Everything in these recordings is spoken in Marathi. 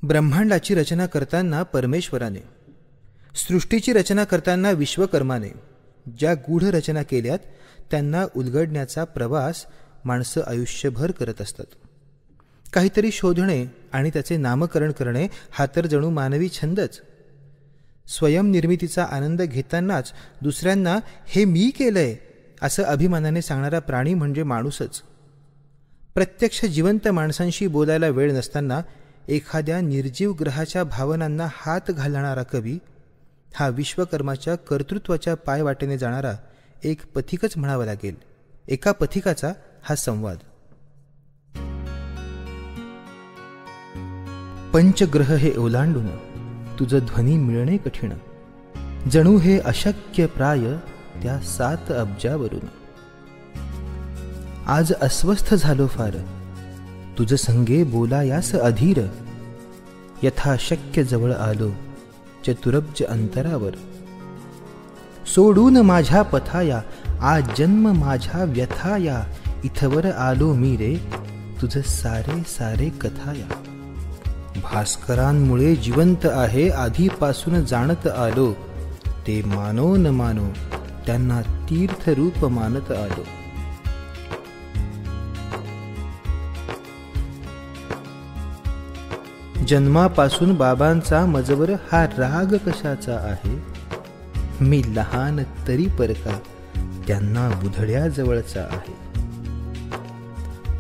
ब्रह्मांडाची रचना करताना परमेश्वराने, सृष्टीची रचना करताना विश्वकर्माने ज्या गूढ रचना केल्यात त्यांना उलगडण्याचा प्रवास माणसं आयुष्यभर करत असतात. काहीतरी शोधणे आणि त्याचे नामकरण करणे हा तर जणू मानवी छंदच. स्वयंनिर्मितीचा आनंद घेतानाच दुसऱ्यांना हे मी केलंय असं अभिमानाने सांगणारा प्राणी म्हणजे माणूसच. प्रत्यक्ष जिवंत माणसांशी बोलायला वेळ नसताना एखाद्या निर्जीव ग्रहाच्या भावनांना हात घालणारा कवी हा विश्वकर्माच्या कर्तृत्वाच्या पायवाटेने जाणारा एक पथिकच म्हणावा लागेल. एका पथिकाचा हा संवाद. पंचग्रह हे ओलांडून तुझं ध्वनी मिळणे कठीण, जणू हे अशक्य प्राय त्या 7 अब्जावरून. आज अस्वस्थ झालो फार, तुझ संगे बोलायास अधीर, यथाशक्य जवळ आलो चतुरब्ज अंतरावर. सोडून माझ्या पथाया आज जन्म माझ्या व्यथाया, इथवर आलो मी रे तुझ सारे सारे कथाया. भास्करांमुळे जिवंत आहे आधीपासून जाणत आलो, ते मानो न मानो त्यांना तीर्थरूप मानत आलो. जन्मापासून बाबांचा मजवर हा राग कशाचा आहे, मी लहान तरी परका त्यांना बुधड्या जवळचा आहे.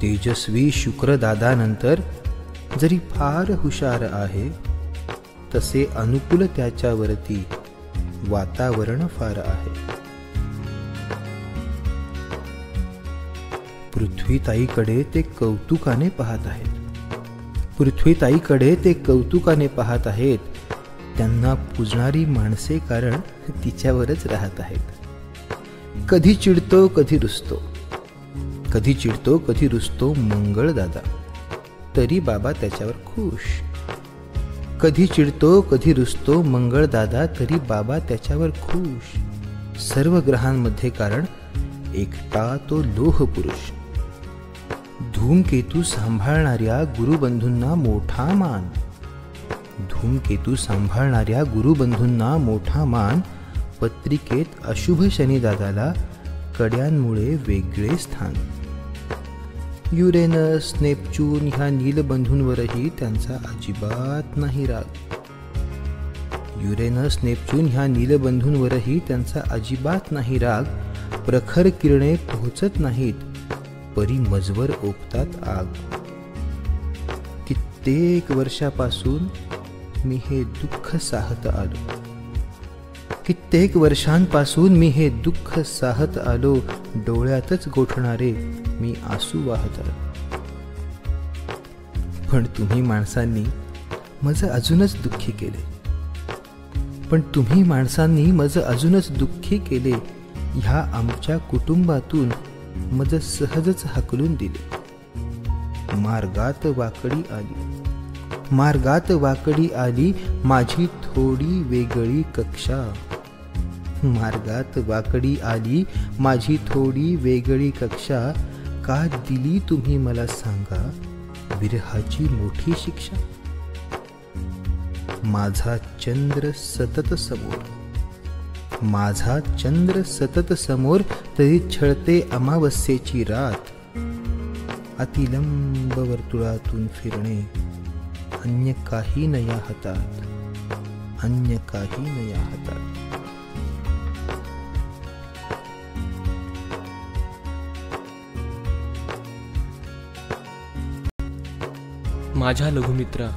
तेजस्वी शुक्रदादानंतर जरी फार हुशार आहे, तसे अनुकूल त्याच्यावरती वातावरण फार आहे. पृथ्वीताईकडे ते कौतुकाने पाहत आहेत, पृथ्वीताईकडे ते कौतुकाने पाहत आहेत. त्यांना पूजणारी माणसे कारण तिच्यावरच राहत आहेत. कधी चिडतो कधी रुसतो, कधी चिडतो कधी रुसतो मंगळदादा, तरी बाबा त्याच्यावर खुश. कधी चिडतो कधी रुसतो मंगळदादा, तरी बाबा त्याच्यावर खुश. सर्व ग्रहांमध्ये कारण एकटा तो लोह पुरुष. धूमकेतू सांभाळणाऱ्या गुरुबंधूंना मोठा मान, धूमकेतू सांभाळणाऱ्या गुरुबंधूंना मोठा मान. पत्रिकेत अशुभ शनिदादाला कड्यांमुळे वेगळे स्थान. युरेनस नेपच्यून ह्या नीलबंधूंवरही त्यांचा अजिबात नाही राग. युरेनस नेपच्यून ह्या नीलबंधूंवरही त्यांचा अजिबात नाही राग. प्रखर किरणे पोहोचत नाहीत, परी मजवर ओकतात आग. कित्येक वर्षापासून मी हे दुःख साहत आलो, कित्येक वर्षांपासून मी हे दुःख साहत आलो. डोळ्यातच गोठणारे मी आसू वाहत आलो. पण तुम्ही माणसांनी माझं अजूनच दुःखी केले, पण तुम्ही माणसांनी माझं अजूनच दुःखी केले. ह्या आमच्या कुटुंबातून मज सहजच हाकलून दिले. मार्गात वाकडी आली, मार्गात वाकडी आली माझी थोडी वेगळी कक्षा. मार्गात वाकडी आली माझी थोडी वेगळी कक्षा. का दिली तुम्ही मला सांगा विरहाची मोठी शिक्षा. माझा चंद्र सतत समोर, माझा चंद्र सतत समोर, तरी छळते अमावस्येची रात. अतिलंब वर्तुळातून फिरणे, अन्य काही न या हातात, अन्य काही न या हातात. माझ्या लघुमित्रा,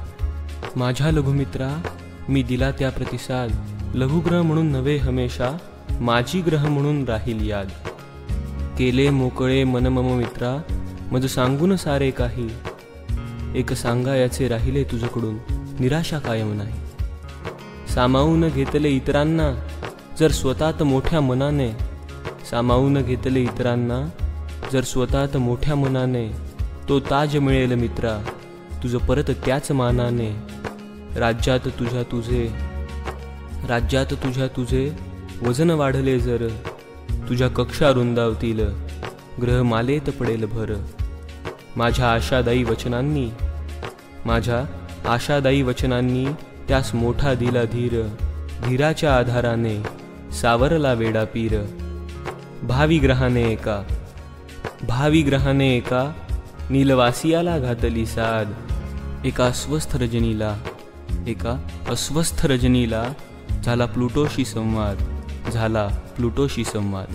माझ्या लघुमित्रा, मी दिला त्या प्रतिसाद. लघुग्रह म्हणून नव्हे हमेशा, माझी ग्रह म्हणून राहील याद. केले मोकळे मन मम मित्रा, मज सांगून सारे काही. एक सांगा याचे राहिले तुझकडून, निराशा कायम नाही. सामावून घेतले इतरांना जर स्वतःत मोठ्या मनाने, सामावून घेतले इतरांना जर स्वतःत मोठ्या मनाने. तो ताज मिळेल मित्रा तुझ परत त्याच मानाने. राज्यात तुझ्या तुझे, राज्यात तुझ्या तुझे वजन वाढले जर. तुझ्या कक्षा रुंदावतील, ग्रहमालेत पडेल भर. माझ्या आशादायी वचनांनी, माझ्या आशादायी वचनांनी त्यास मोठा दिला धीर, धीराच्या आधाराने सावरला वेडा पीर. भावी ग्रहाने एका नीलवासियाला घातली साद, एका अस्वस्थ रजनीला झाला प्लुटोशी संवाद.